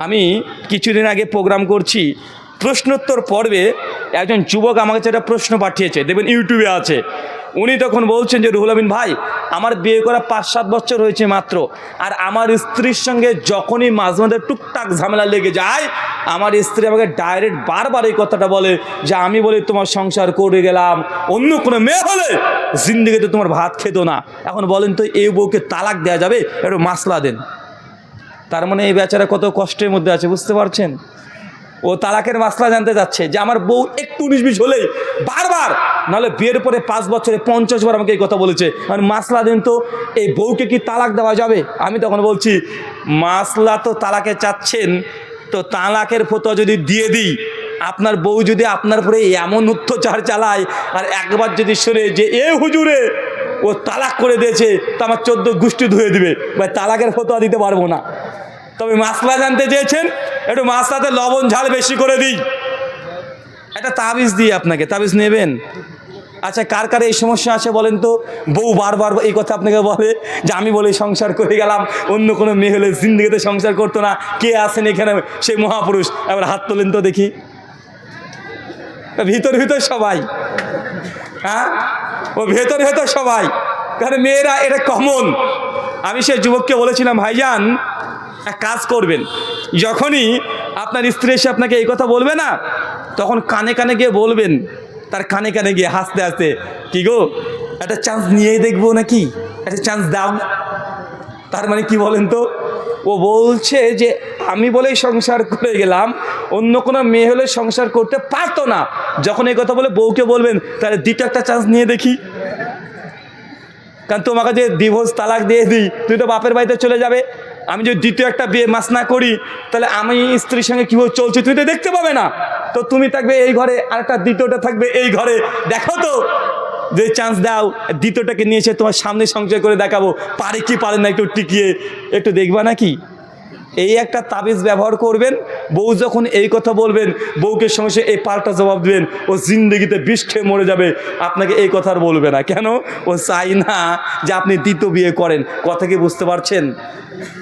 আমি কিছুদিন আগে প্রোগ্রাম করছি, প্রশ্নোত্তর পর্বে একজন যুবক আমার কাছে একটা প্রশ্ন পাঠিয়েছে, দেখবেন ইউটিউবে আছে। উনি তখন বলছেন যে রুহুল আমিন ভাই, আমার বিয়ে করা 5-7 বছর হয়েছে মাত্র, আর আমার স্ত্রীর সঙ্গে যখনই মাঝে মাঝে টুকটাক ঝামেলা লেগে যায়, আমার স্ত্রী আমাকে ডাইরেক্ট বারবার এই কথাটা বলে যে আমি বলি তোমার সংসার করে গেলাম, অন্য কোনো মেয়ে হলে জিন্দেগিতে তোমার ভাত খেত না। এখন বলেন তো এই বউকে তালাক দেওয়া যাবে? একটু মাসলা দেন। তার মানে এই বেচারা কত কষ্টের মধ্যে আছে, বুঝতে পারছেন? ও তালাকের মাসলা জানতে যাচ্ছে যে আমার বউ একটু 19-20 হলেই বারবার, নাহলে বিয়ের পরে 5 বছরে 50 বার আমাকে এই কথা বলেছে, মানে মাসলা দেন তো, এই বউকে কি তালাক দেওয়া যাবে? আমি তখন বলছি মাসলা তো তালাকে চাচ্ছেন, তো তালাকের ফতোয়া যদি দিয়ে দিই, আপনার বউ যদি আপনার উপরে এমন অত্যাচার চালায় আর একবার যদি শুনে যে এ হুজুরে ও তালাক করে দিয়েছে, তো আমার 14 গোষ্ঠী ধুয়ে দিবে, ভাই তালাকের ফতোয়া দিতে পারবো না। তবে মাসলা জানতে চেয়েছেন, একটু মাসলাতে লবণ ঝাল বেশি করে দিই, একটা তাবিজ দিই আপনাকে, তাবিজ নেবেন? আচ্ছা, কার কার এই সমস্যা আছে বলেন তো? বউ বারবার এই কথা আপনাকে বলে যে আমি বলে সংসার করে গেলাম, অন্য কোনো মেয়ে হলে জিন্দেগিতে সংসার করতো না। কে আছেন এখানে সেই মহাপুরুষ? এবার হাত তোলেন তো দেখি। ভিতর ভিতর সবাই, হ্যাঁ, ও ভেতর ভেতর সবাই, কারণ মেয়েরা এটা কমন। আমি সেই যুবককে বলেছিলাম ভাইজান এক কাজ করবেন, যখনই আপনার স্ত্রী এসে আপনাকে এই কথা বলবে না, তখন কানে কানে গিয়ে বলবেন, তার কানে কানে গিয়ে হাসতে হাসতে, কি গো একটা চান্স নিয়েই দেখবো নাকি, একটা চান্স দাও। তার মানে কি বলেন তো? ও বলছে যে আমি বলেই সংসার করে গেলাম, অন্য কোনো মেয়ে হলে সংসার করতে পারতো না। যখন এই কথা বলে বউকে বলবেন, তাহলে দ্বিতীয় একটা চান্স নিয়ে দেখি, কারণ তোমাকে যে ডিভোর্স তালাক দিয়ে দিই, তুই তো বাপের বাড়িতে চলে যাবে। আমি যদি দ্বিতীয় একটা বিয়ে মাস না করি, তাহলে আমি স্ত্রীর সঙ্গে কীভাবে চলছি তুই তো দেখতে পাবে না। তো তুমি থাকবে এই ঘরে, আরেকটা দ্বিতীয়টা থাকবে এই ঘরে, দেখো তো যে চান্স দাও, দ্বিতীয়টাকে নিয়ে এসে তোমার সামনে সংসার করে দেখাবো, পারে কি পারে না একটু টিকিয়ে, একটু দেখবা নাকি। এই একটা তাবিজ ব্যবহার করবেন। বউ যখন এই কথা বলবেন, বউকে সঙ্গে এই পাল্টা জবাব দেবেন, ও জিন্দগিতে বিষ খেয়ে মরে যাবে, আপনাকে এই কথা আর বলবে না। কেন? ও চাই না যে আপনি দ্বিতীয় বিয়ে করেন। কথা কি বুঝতে পারছেন?